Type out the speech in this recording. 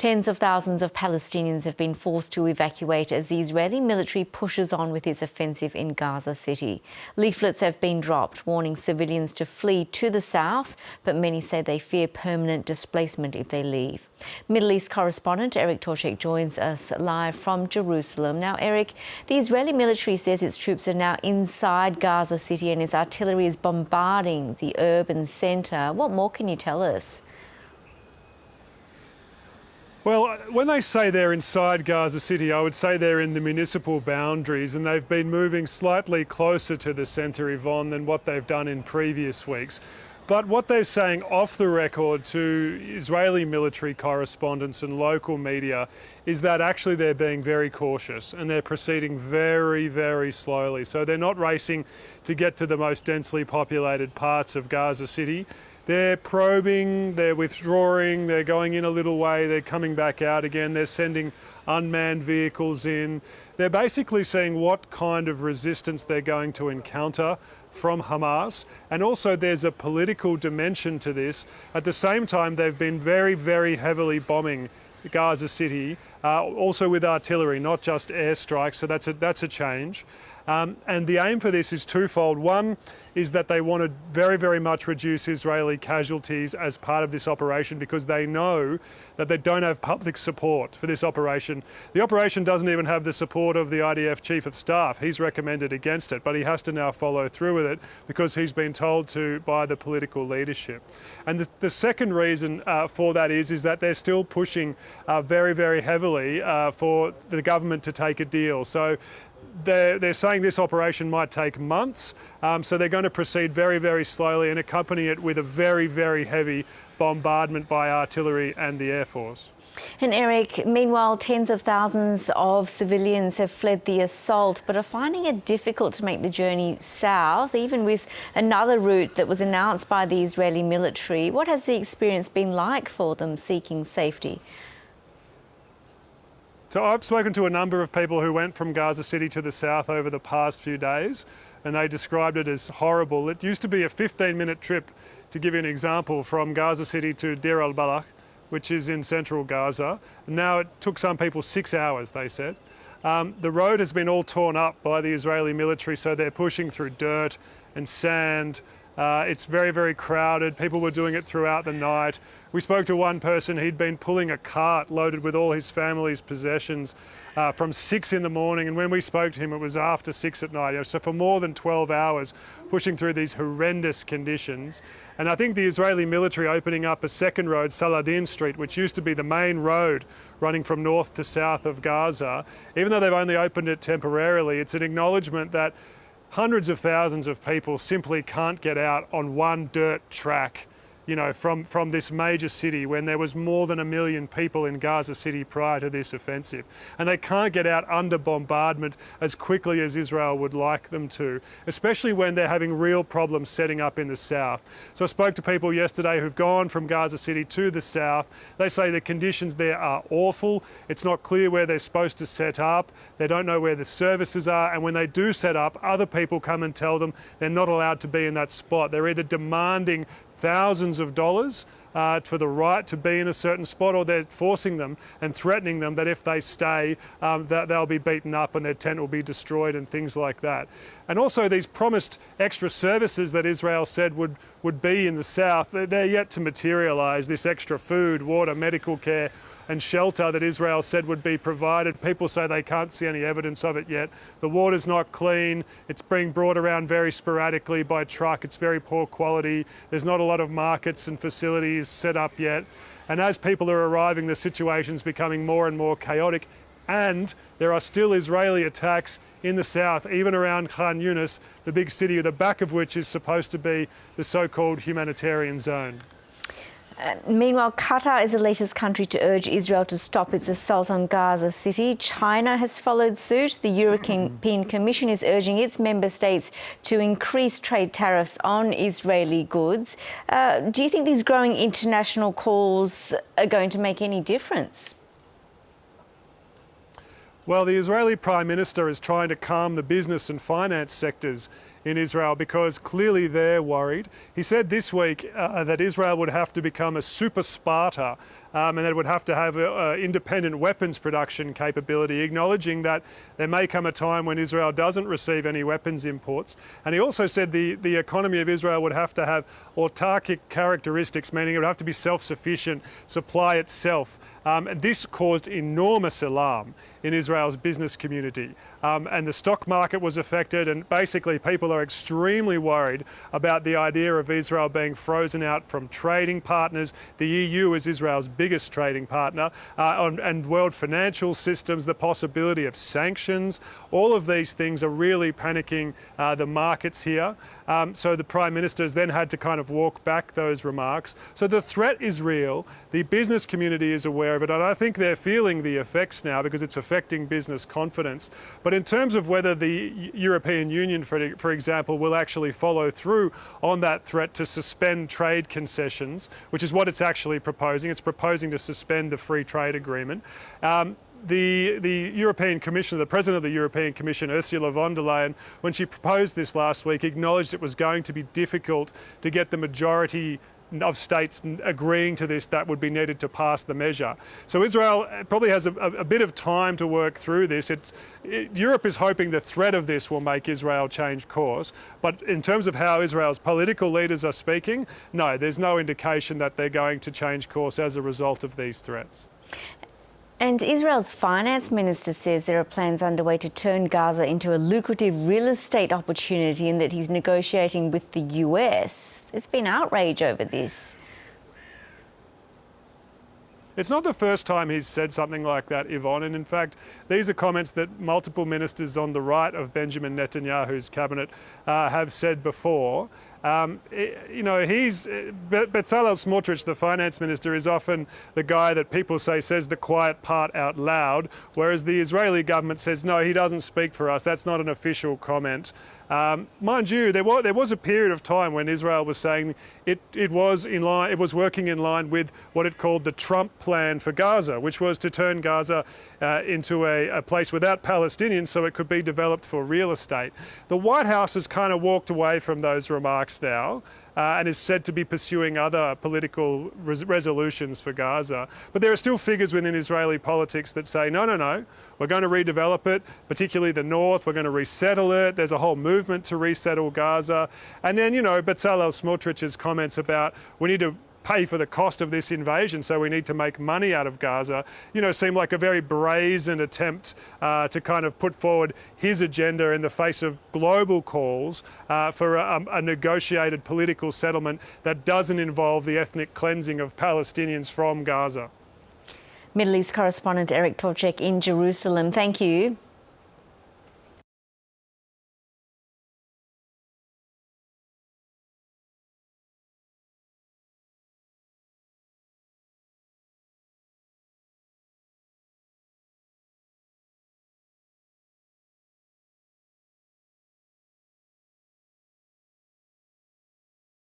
Tens of thousands of Palestinians have been forced to evacuate as the Israeli military pushes on with its offensive in Gaza City. Leaflets have been dropped warning civilians to flee to the south, but many say they fear permanent displacement if they leave. Middle East correspondent Eric Tlozek joins us live from Jerusalem. Now, Eric, the Israeli military says its troops are now inside Gaza City and its artillery is bombarding the urban centre. What more can you tell us? Well, when they say they're inside Gaza City, I would say they're in the municipal boundaries, and they've been moving slightly closer to the centre, Yvonne, than what they've done in previous weeks. But what they're saying off the record to Israeli military correspondents and local media is that actually they're being very cautious and they're proceeding very, very slowly. So they're not racing to get to the most densely populated parts of Gaza City. They're probing, they're withdrawing, they're going in a little way, they're coming back out again, they're sending unmanned vehicles in. They're basically seeing what kind of resistance they're going to encounter from Hamas, and also there's a political dimension to this. At the same time, they've been very, very heavily bombing Gaza City, also with artillery, not just airstrikes, so that's a change. And the aim for this is twofold. One is that they want to very, very much reduce Israeli casualties as part of this operation because they know that they don't have public support for this operation. The operation doesn't even have the support of the IDF Chief of Staff. He's recommended against it, but he has to now follow through with it because he's been told to by the political leadership. And the second reason for that is that they're still pushing very, very heavily for the government to take a deal. So they're saying this operation might take months, so they're going to proceed very, very slowly and accompany it with a very, very heavy bombardment by artillery and the Air Force. And Eric, meanwhile, tens of thousands of civilians have fled the assault but are finding it difficult to make the journey south, even with another route that was announced by the Israeli military. What has the experience been like for them seeking safety? So I've spoken to a number of people who went from Gaza City to the south over the past few days, and they described it as horrible. It used to be a 15-minute trip, to give you an example, from Gaza City to Deir al-Balah, which is in central Gaza. Now it took some people 6 hours, they said. The road has been all torn up by the Israeli military, so they're pushing through dirt and sand. It's very, very crowded. People were doing it throughout the night. We spoke to one person, he'd been pulling a cart loaded with all his family's possessions from 6 in the morning, and when we spoke to him it was after 6 at night. So for more than 12 hours pushing through these horrendous conditions. And I think the Israeli military opening up a second road, Saladin Street, which used to be the main road running from north to south of Gaza, even though they've only opened it temporarily, it's an acknowledgement that hundreds of thousands of people simply can't get out on one dirt track, you know, from this major city when there was more than 1 million people in Gaza City prior to this offensive. And they can't get out under bombardment as quickly as Israel would like them to, especially when they're having real problems setting up in the south. So I spoke to people yesterday who've gone from Gaza City to the south. They say the conditions there are awful. It's not clear where they're supposed to set up. They don't know where the services are. And when they do set up, other people come and tell them they're not allowed to be in that spot. They're either demanding thousands of dollars for the right to be in a certain spot, or they're forcing them and threatening them that if they stay, that they'll be beaten up and their tent will be destroyed and things like that. And also these promised extra services that Israel said would be in the south, they're yet to materialise. This extra food, water, medical care and shelter that Israel said would be provided. People say they can't see any evidence of it yet. The water's not clean. It's being brought around very sporadically by truck. It's very poor quality. There's not a lot of markets and facilities set up yet. And as people are arriving, the situation's becoming more and more chaotic. And there are still Israeli attacks in the south, even around Khan Yunis, the big city, the back of which is supposed to be the so-called humanitarian zone. Meanwhile, Qatar is the latest country to urge Israel to stop its assault on Gaza City. China has followed suit. The European Commission is urging its member states to increase trade tariffs on Israeli goods. Do you think these growing international calls are going to make any difference? Well, the Israeli Prime Minister is trying to calm the business and finance sectors in Israel because clearly they're worried. He said this week that Israel would have to become a super Sparta and it would have to have independent weapons production capability, acknowledging that there may come a time when Israel doesn't receive any weapons imports. And he also said the economy of Israel would have to have autarkic characteristics, meaning it would have to be self-sufficient, supply itself. And this caused enormous alarm in Israel's business community. And the stock market was affected, and basically people are extremely worried about the idea of Israel being frozen out from trading partners. The EU is Israel's biggest trading partner, and world financial systems, the possibility of sanctions. All of these things are really panicking the markets here. So the Prime Minister has then had to kind of walk back those remarks. So the threat is real. The business community is aware of it, and I think they're feeling the effects now because it's affecting business confidence. But in terms of whether the European Union, for example, will actually follow through on that threat to suspend trade concessions, which is what it's actually proposing. It's proposing to suspend the free trade agreement. The European Commission, the President of the European Commission, Ursula von der Leyen, when she proposed this last week, acknowledged it was going to be difficult to get the majority of states agreeing to this that would be needed to pass the measure. So Israel probably has a bit of time to work through this. Europe is hoping the threat of this will make Israel change course, but in terms of how Israel's political leaders are speaking, no, there's no indication that they're going to change course as a result of these threats. And Israel's finance minister says there are plans underway to turn Gaza into a lucrative real estate opportunity and that he's negotiating with the US. There's been outrage over this. It's not the first time he's said something like that, Yvonne, and in fact, these are comments that multiple ministers on the right of Benjamin Netanyahu's cabinet have said before. You know, Bezalel Smotrich, the finance minister, is often the guy that people say says the quiet part out loud, whereas the Israeli government says, no, he doesn't speak for us. That's not an official comment. Mind you, there was a period of time when Israel was saying it was working in line with what it called the Trump plan for Gaza, which was to turn Gaza into a place without Palestinians so it could be developed for real estate. The White House has kind of walked away from those remarks now and is said to be pursuing other political resolutions for Gaza. But there are still figures within Israeli politics that say, no, we're going to redevelop it, particularly the north, we're going to resettle it. There's a whole movement to resettle Gaza. And then, you know, Bezalel Smotrich's comments about we need to pay for the cost of this invasion, so we need to make money out of Gaza, you know, seem like a very brazen attempt to kind of put forward his agenda in the face of global calls for a negotiated political settlement that doesn't involve the ethnic cleansing of Palestinians from Gaza. Middle East correspondent Eric Tlozek in Jerusalem. Thank you.